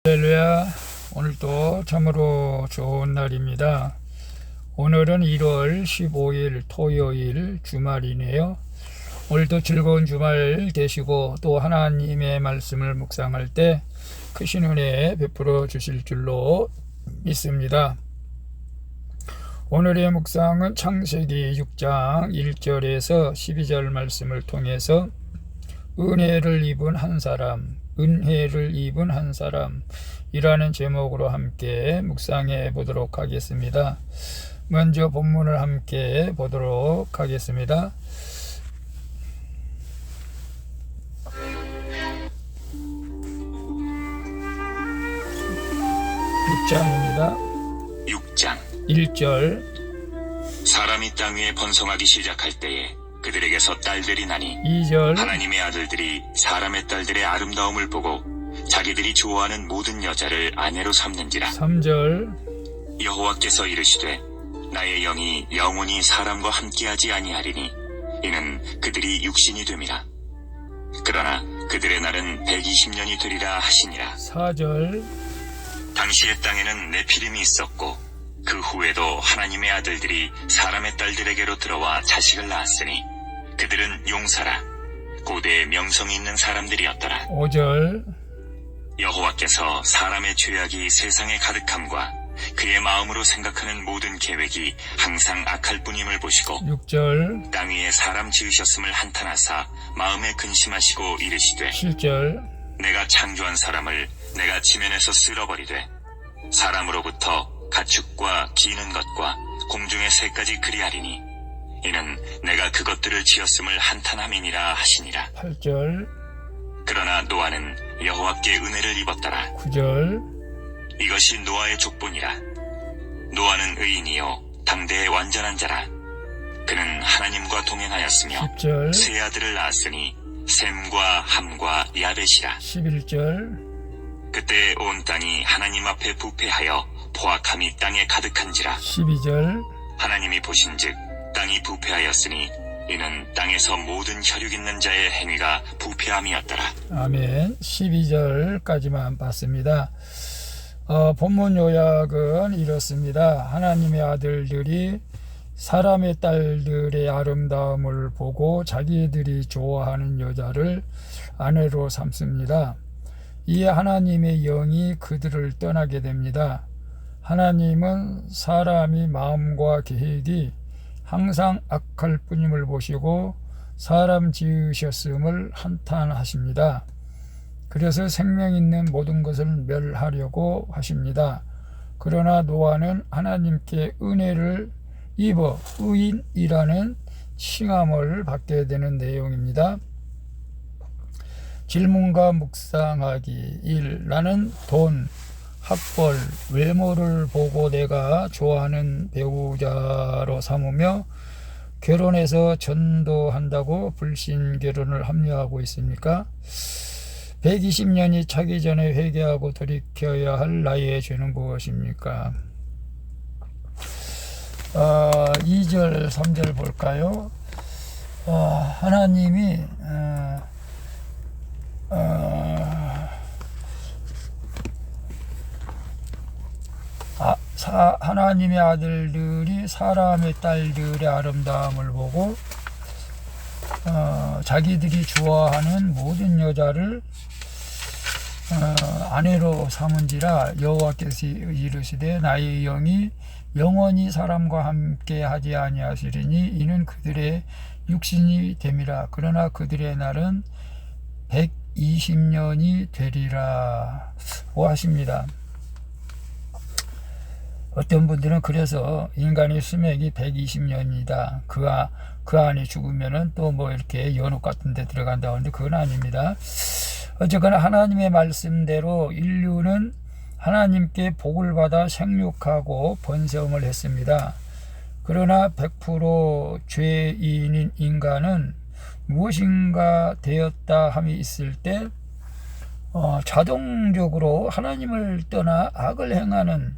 할렐루야. 오늘도 참으로 좋은 날입니다. 오늘은 1월 15일 토요일 주말이네요. 오늘도 즐거운 주말 되시고 또 하나님의 말씀을 묵상할 때 크신 은혜 베풀어 주실 줄로 믿습니다. 오늘의 묵상은 창세기 6장 1절에서 12절 말씀을 통해서 은혜를 입은 한 사람 이라는 제목으로 함께 묵상해 보도록 하겠습니다. 먼저 본문을 함께 보도록 하겠습니다. 6장입니다. 6장 1절. 사람이 땅 위에 번성하기 시작할 때에 그들에게서 딸들이 나니 2절. 하나님의 아들들이 사람의 딸들의 아름다움을 보고 자기들이 좋아하는 모든 여자를 아내로 삼는지라. 3절. 여호와께서 이르시되 나의 영이 영원히 사람과 함께하지 아니하리니 이는 그들이 육신이 됨이라. 그러나 그들의 날은 120년이 되리라 하시니라. 4절. 당시의 땅에는 네피림이 있었고 그 후에도 하나님의 아들들이 사람의 딸들에게로 들어와 자식을 낳았으니 그들은 용사라 고대의 명성이 있는 사람들이었더라. 5절. 여호와께서 사람의 죄악이 세상에 가득함과 그의 마음으로 생각하는 모든 계획이 항상 악할 뿐임을 보시고 6절. 땅 위에 사람 지으셨음을 한탄하사 마음에 근심하시고 이르시되 7절. 내가 창조한 사람을 내가 지면에서 쓸어버리되 사람으로부터 가축과 기는 것과 공중의 새까지 그리하리니 이는 내가 그것들을 지었음을 한탄함이니라 하시니라. 8절. 그러나 노아는 여호와께 은혜를 입었더라. 9절. 이것이 노아의 족보니라. 노아는 의인이요 당대의 완전한 자라. 그는 하나님과 동행하였으며 10절. 세 아들을 낳았으니 셈과 함과 야벳이라. 11절. 그때 온 땅이 하나님 앞에 부패하여 포악함이 땅에 가득한지라. 12절. 하나님이 보신즉 땅이 부패하였으니 이는 땅에서 모든 혈육 있는 자의 행위가 부패함이었더라. 아멘. 12절까지만 봤습니다. 본문 요약은 이렇습니다. 하나님의 아들들이 사람의 딸들의 아름다움을 보고 자기들이 좋아하는 여자를 아내로 삼습니다. 이에 하나님의 영이 그들을 떠나게 됩니다. 하나님은 사람이 마음과 계획이 항상 악할 뿐임을 보시고 사람 지으셨음을 한탄하십니다. 그래서 생명 있는 모든 것을 멸하려고 하십니다. 그러나 노아는 하나님께 은혜를 입어 의인이라는 칭함을 받게 되는 내용입니다. 질문과 묵상하기 1. 나는 돈, 학벌, 외모를 보고 내가 좋아하는 배우자로 삼으며 결혼해서 전도한다고 불신결혼을 합리화하고 있습니까? 120년이 차기 전에 회개하고 돌이켜야 할 나의 죄는 무엇입니까? 2절, 3절 볼까요? 하나님이 하나님의 아들들이 사람의 딸들의 아름다움을 보고 자기들이 좋아하는 모든 여자를 아내로 삼은지라. 여호와께서 이르시되 나의 영이 영원히 사람과 함께 하지 아니하시리니 이는 그들의 육신이 됨이라. 그러나 그들의 날은 120년이 되리라 고 하십니다. 어떤 분들은 그래서 인간의 수명이 120년이다. 그 안에 죽으면은 또 뭐 이렇게 연옥 같은 데 들어간다고 하는데 그건 아닙니다. 어쨌거나 하나님의 말씀대로 인류는 하나님께 복을 받아 생육하고 번성을 했습니다. 그러나 100% 죄인인 인간은 무엇인가 되었다 함이 있을 때 자동적으로 하나님을 떠나 악을 행하는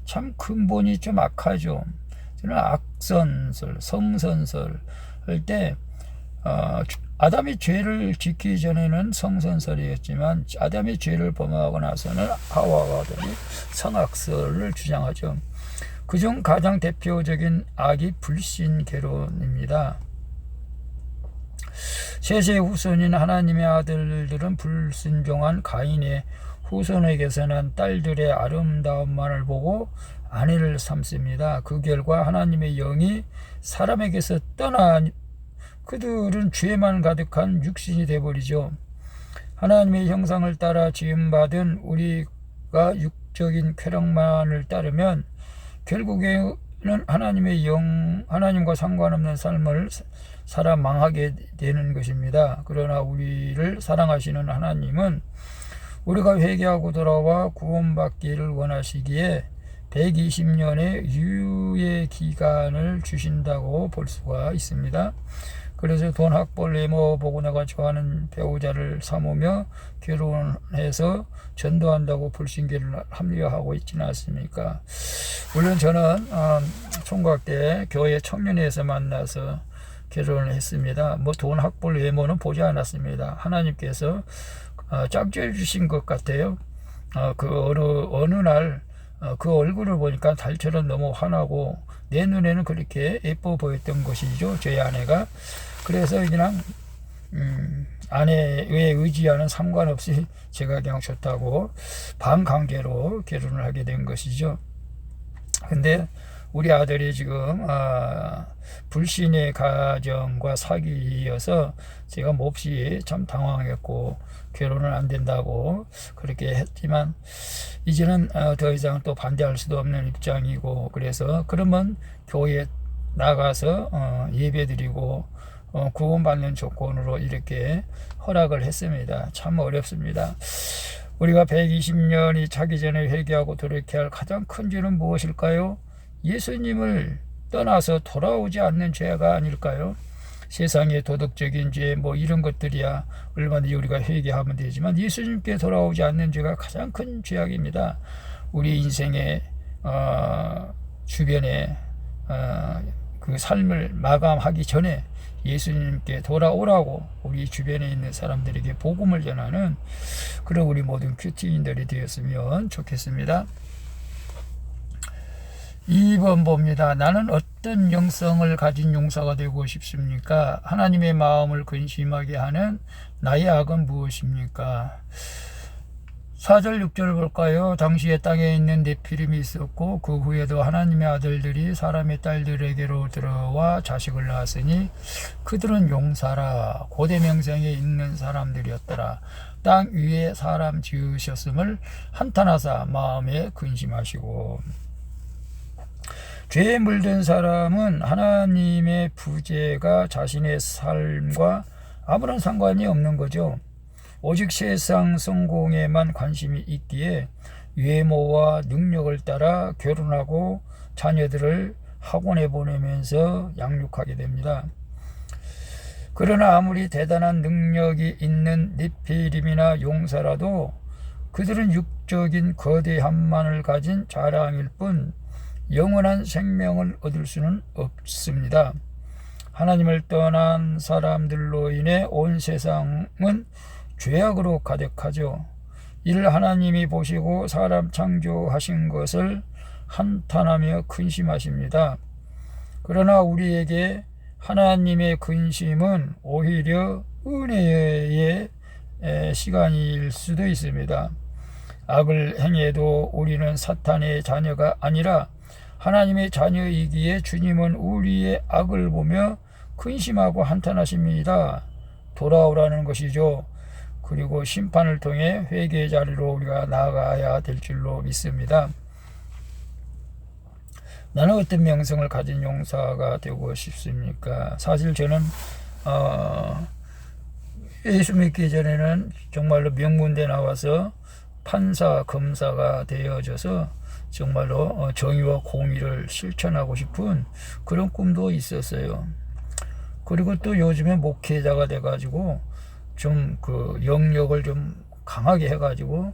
참 근본이 좀 악하죠. 저는 악선설, 성선설 할 때 아담이 죄를 짓기 전에는 성선설이었지만 아담이 죄를 범하고 나서는 하와가 아담이 성악설을 주장하죠. 그중 가장 대표적인 악이 불신개론입니다. 셋의 후손인 하나님의 아들들은 불순종한 가인의 후손에게서 난 딸들의 아름다움만을 보고 아내를 삼습니다. 그 결과 하나님의 영이 사람에게서 떠나 그들은 죄만 가득한 육신이 되어버리죠. 하나님의 형상을 따라 지음받은 우리가 육적인 쾌락만을 따르면 결국에는 하나님의 하나님과 상관없는 삶을 살아 망하게 되는 것입니다. 그러나 우리를 사랑하시는 하나님은 우리가 회개하고 돌아와 구원받기를 원하시기에 120년의 유예 기간을 주신다고 볼 수가 있습니다. 그래서 돈 학벌 외모 보고 내가 좋아하는 배우자를 삼으며 결혼해서 전도한다고 불신계를 합리화하고 있지는 않습니까? 물론 저는 총각 때 교회 청년회에서 만나서 결혼을 했습니다. 뭐 돈 학벌 외모는 보지 않았습니다. 하나님께서 짝지어 주신 것 같아요. 그 어느 날 그 얼굴을 보니까 달처럼 너무 환하고 내 눈에는 그렇게 예뻐 보였던 것이죠. 저희 아내가. 그래서 그냥 아내의 의지와는 상관없이 제가 그냥 좋다고 반강제로 결혼을 하게 된 것이죠. 근데 우리 아들이 지금 불신의 가정과 사귀어서 제가 몹시 참 당황했고 결혼은 안 된다고 그렇게 했지만 이제는 더 이상 또 반대할 수도 없는 입장이고 그래서 그러면 교회에 나가서 예배드리고 구원받는 조건으로 이렇게 허락을 했습니다. 참 어렵습니다. 우리가 120년이 차기 전에 회개하고 돌이켜야 할 가장 큰 죄는 무엇일까요? 예수님을 떠나서 돌아오지 않는 죄가 아닐까요? 세상의 도덕적인 죄 뭐 이런 것들이야 얼마든지 우리가 회개하면 되지만 예수님께 돌아오지 않는 죄가 가장 큰 죄악입니다. 우리 인생의 주변에 그 삶을 마감하기 전에 예수님께 돌아오라고 우리 주변에 있는 사람들에게 복음을 전하는 그런 우리 모든 큐티인들이 되었으면 좋겠습니다. 2번 봅니다. 나는 어떤 영성을 가진 용사가 되고 싶습니까? 하나님의 마음을 근심하게 하는 나의 악은 무엇입니까? 4절 6절 볼까요? 당시에 땅에 있는 네피림이 있었고 그 후에도 하나님의 아들들이 사람의 딸들에게로 들어와 자식을 낳았으니 그들은 용사라 고대 명성에 있는 사람들이었더라. 땅 위에 사람 지으셨음을 한탄하사 마음에 근심하시고. 죄에 물든 사람은 하나님의 부재가 자신의 삶과 아무런 상관이 없는 거죠. 오직 세상 성공에만 관심이 있기에 외모와 능력을 따라 결혼하고 자녀들을 학원에 보내면서 양육하게 됩니다. 그러나 아무리 대단한 능력이 있는 네피림이나 용사라도 그들은 육적인 거대함만을 가진 자랑일 뿐 영원한 생명을 얻을 수는 없습니다. 하나님을 떠난 사람들로 인해 온 세상은 죄악으로 가득하죠. 이를 하나님이 보시고 사람 창조하신 것을 한탄하며 근심하십니다. 그러나 우리에게 하나님의 근심은 오히려 은혜의 시간일 수도 있습니다. 악을 행해도 우리는 사탄의 자녀가 아니라 하나님의 자녀이기에 주님은 우리의 악을 보며 근심하고 한탄하십니다. 돌아오라는 것이죠. 그리고 심판을 통해 회개의 자리로 우리가 나아가야 될 줄로 믿습니다. 나는 어떤 명성을 가진 용사가 되고 싶습니까? 사실 저는 예수 믿기 전에는 정말로 명문대 나와서 판사, 검사가 되어져서 정말로 정의와 공의를 실천하고 싶은 그런 꿈도 있었어요. 그리고 또 요즘에 목회자가 돼가지고 좀 그 영역을 좀 강하게 해가지고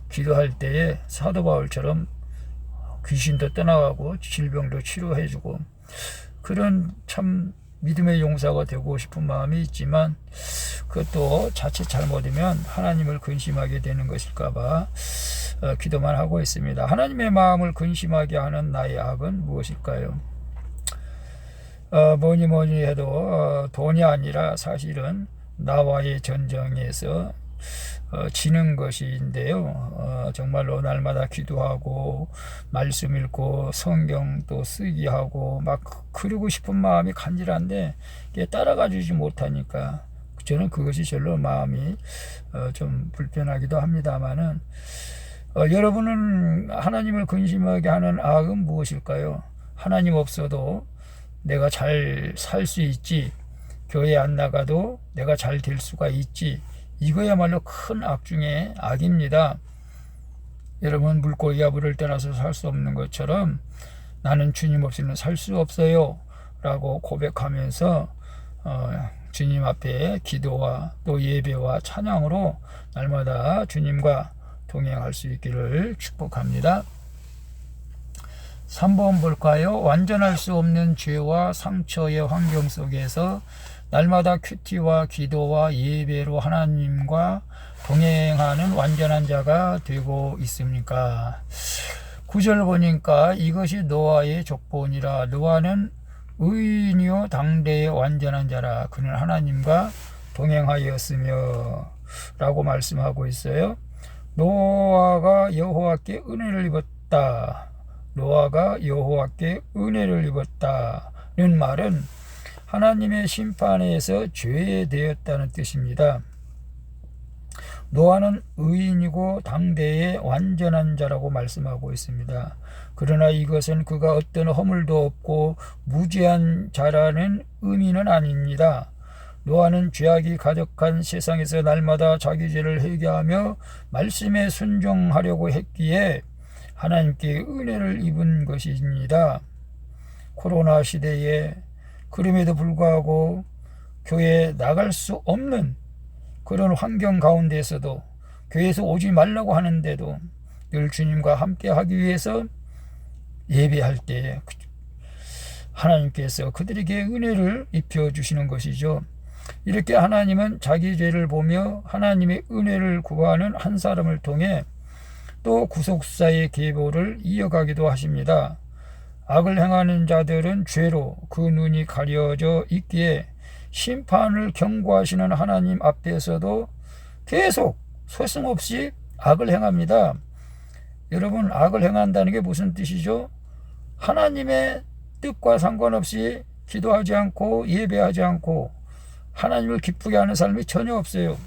기도할 때에 사도 바울처럼 귀신도 떠나가고 질병도 치료해주고 그런 참 믿음의 용사가 되고 싶은 마음이 있지만 그것도 자칫 잘못이면 하나님을 근심하게 되는 것일까봐 기도만 하고 있습니다. 하나님의 마음을 근심하게 하는 나의 악은 무엇일까요? 뭐니 해도 돈이 아니라 사실은 나와의 전쟁에서 지는 것인데요. 정말로 날마다 기도하고 말씀 읽고 성경 또 쓰기 하고 막 그러고 싶은 마음이 간절한데 따라가 주지 못하니까 저는 그것이 별로 마음이 좀 불편하기도 합니다만은 여러분은 하나님을 근심하게 하는 악은 무엇일까요? 하나님 없어도 내가 잘 살 수 있지, 교회 안 나가도 내가 잘 될 수가 있지, 이거야말로 큰 악 중에 악입니다. 여러분, 물고기가 물을 떠나서 살 수 없는 것처럼 나는 주님 없이는 살 수 없어요 라고 고백하면서 주님 앞에 기도와 또 예배와 찬양으로 날마다 주님과 동행할 수 있기를 축복합니다. 3번 볼까요? 완전할 수 없는 죄와 상처의 환경 속에서 날마다 큐티와 기도와 예배로 하나님과 동행하는 완전한 자가 되고 있습니까? 9절 보니까 이것이 노아의 족보니라. 노아는 의인이요 당대의 완전한 자라. 그는 하나님과 동행하였으며 라고 말씀하고 있어요. 노아가 여호와께 은혜를 입었다. 노아가 여호와께 은혜를 입었다는 말은 하나님의 심판에서 죄되었다는 뜻입니다. 노아는 의인이고 당대의 완전한 자라고 말씀하고 있습니다. 그러나 이것은 그가 어떤 허물도 없고 무죄한 자라는 의미는 아닙니다. 노아는 죄악이 가득한 세상에서 날마다 자기 죄를 회개하며 말씀에 순종하려고 했기에 하나님께 은혜를 입은 것입니다. 코로나 시대에 그럼에도 불구하고 교회에 나갈 수 없는 그런 환경 가운데에서도 교회에서 오지 말라고 하는데도 늘 주님과 함께 하기 위해서 예배할 때 하나님께서 그들에게 은혜를 입혀주시는 것이죠. 이렇게 하나님은 자기 죄를 보며 하나님의 은혜를 구하는 한 사람을 통해 또 구속사의 계보를 이어가기도 하십니다. 악을 행하는 자들은 죄로 그 눈이 가려져 있기에 심판을 경고하시는 하나님 앞에서도 계속 소승없이 악을 행합니다. 여러분, 악을 행한다는 게 무슨 뜻이죠? 하나님의 뜻과 상관없이 기도하지 않고 예배하지 않고 하나님을 기쁘게 하는 사람이 전혀 없어요.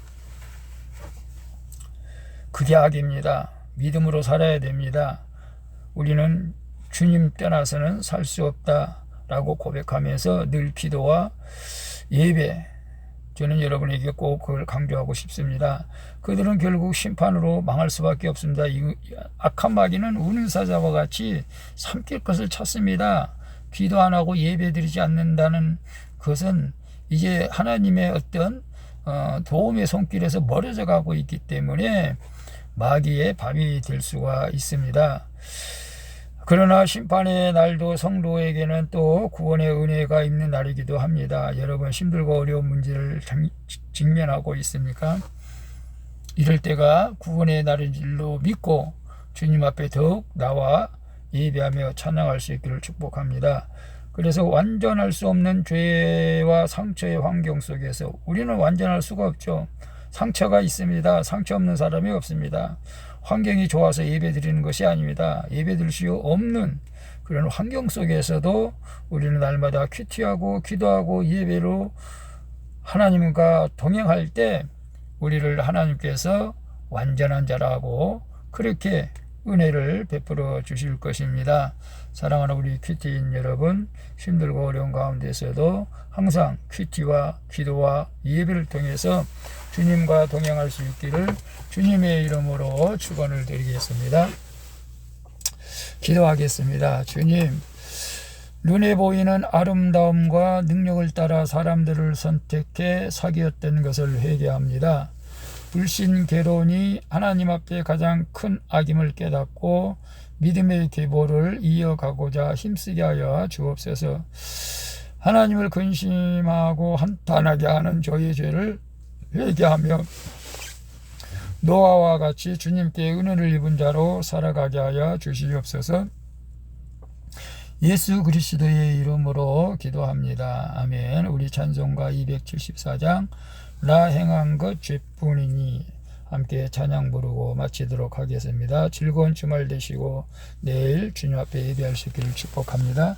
그게 악입니다. 믿음으로 살아야 됩니다. 우리는 주님 떠나서는 살 수 없다라고 고백하면서 늘 기도와 예배, 저는 여러분에게 꼭 그걸 강조하고 싶습니다. 그들은 결국 심판으로 망할 수밖에 없습니다. 이 악한 마귀는 우는 사자와 같이 삼킬 것을 찾습니다. 기도 안 하고 예배 드리지 않는다는 것은 이제 하나님의 어떤 도움의 손길에서 멀어져 가고 있기 때문에 마귀의 밥이 될 수가 있습니다. 그러나 심판의 날도 성도에게는 또 구원의 은혜가 있는 날이기도 합니다. 여러분, 힘들고 어려운 문제를 직면하고 있습니까? 이럴 때가 구원의 날인 줄로 믿고 주님 앞에 더욱 나와 예배하며 찬양할 수 있기를 축복합니다. 그래서 완전할 수 없는 죄와 상처의 환경 속에서 우리는 완전할 수가 없죠. 상처가 있습니다. 상처 없는 사람이 없습니다. 환경이 좋아서 예배 드리는 것이 아닙니다. 예배 드릴 수 없는 그런 환경 속에서도 우리는 날마다 큐티하고 기도하고 예배로 하나님과 동행할 때 우리를 하나님께서 완전한 자라고 그렇게 은혜를 베풀어 주실 것입니다. 사랑하는 우리 큐티인 여러분, 힘들고 어려운 가운데서도 항상 큐티와 기도와 예배를 통해서 주님과 동행할 수 있기를 주님의 이름으로 축원을 드리겠습니다. 기도하겠습니다. 주님, 눈에 보이는 아름다움과 능력을 따라 사람들을 선택해 사귀었던 것을 회개합니다. 불신개론이 하나님 앞에 가장 큰 악임을 깨닫고 믿음의 계보를 이어가고자 힘쓰게 하여 주옵소서. 하나님을 근심하고 한탄하게 하는 저의 죄를 회개하며 노아와 같이 주님께 은혜를 입은 자로 살아가게 하여 주시옵소서. 예수 그리스도의 이름으로 기도합니다. 아멘. 우리 찬송가 274장 나 행한 것 죄뿐이니 함께 찬양 부르고 마치도록 하겠습니다. 즐거운 주말 되시고 내일 주님 앞에 예배할 수 있기를 축복합니다.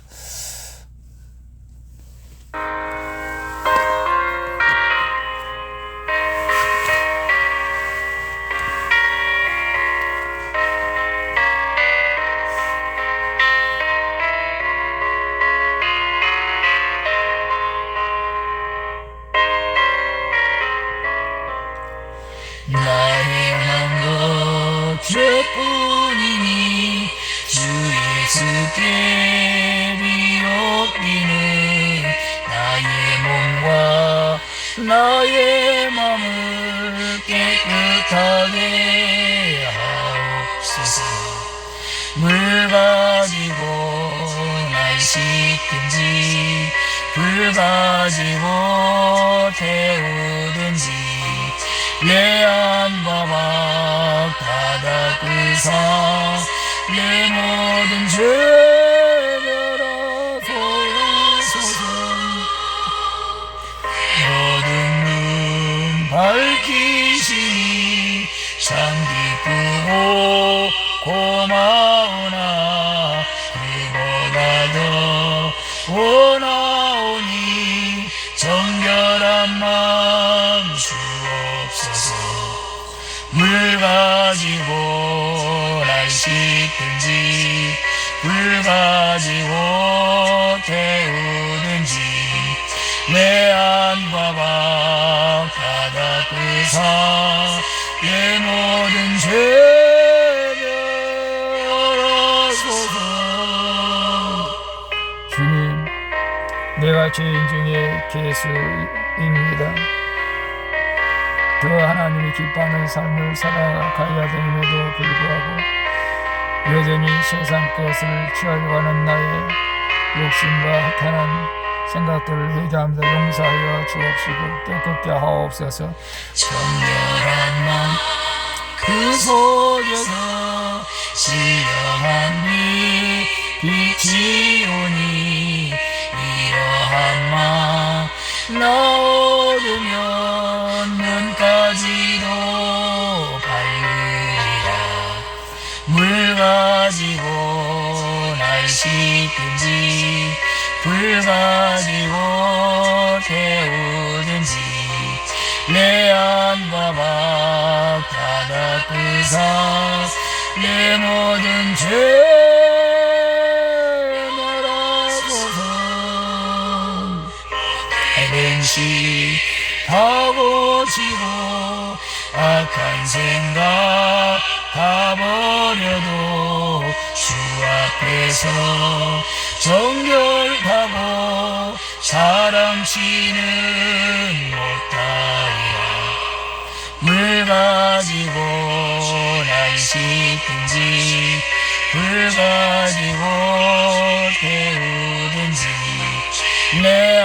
나 행한 것 죄뿐이니 주 예수께 비옵기는 나의 몸과 나의 마음을 깨끗하게 하옵소서. 물 가지고 날 씻든지 불 가지고 태우든지 내 안과 막 다 닦으사 내 모든 죄 멸하소서. 모든 눈 밝히시니 참 기쁘고 고마우나 그보다 더 원하오니 정결한 마음 주옵소서. 물 가지고 날 씻든지 불 가지고 태우든지 내 안과 막 다 닦으사 내 모든 죄 멸하소서. 주님, 내가 죄인 중에 괴수입니다. 더 하나님이 기뻐하는 삶을 살아가야 됨에도 불구하고 여전히 세상 것을 취하려고 하는 나의 욕심과 허탄한 생각들을 회개합니다. 용서하여 주옵시고 깨끗게 하옵소서. 정결한 맘 그 속에서 시영한 빛이 오니 이러한 맘 나오면 눈까지도 밝으리라. 물 가지고 날 씻든지 불 가지고 태우든지 내 안과 막 다 닦으사 내 모든 죄 멸하소서. 행시하고 지고 악한 생각 다 버려도 주 앞에서 정결하고 사랑치는 못하리라. 물 가지고 날 씻든지 불 가지고 태우든지 내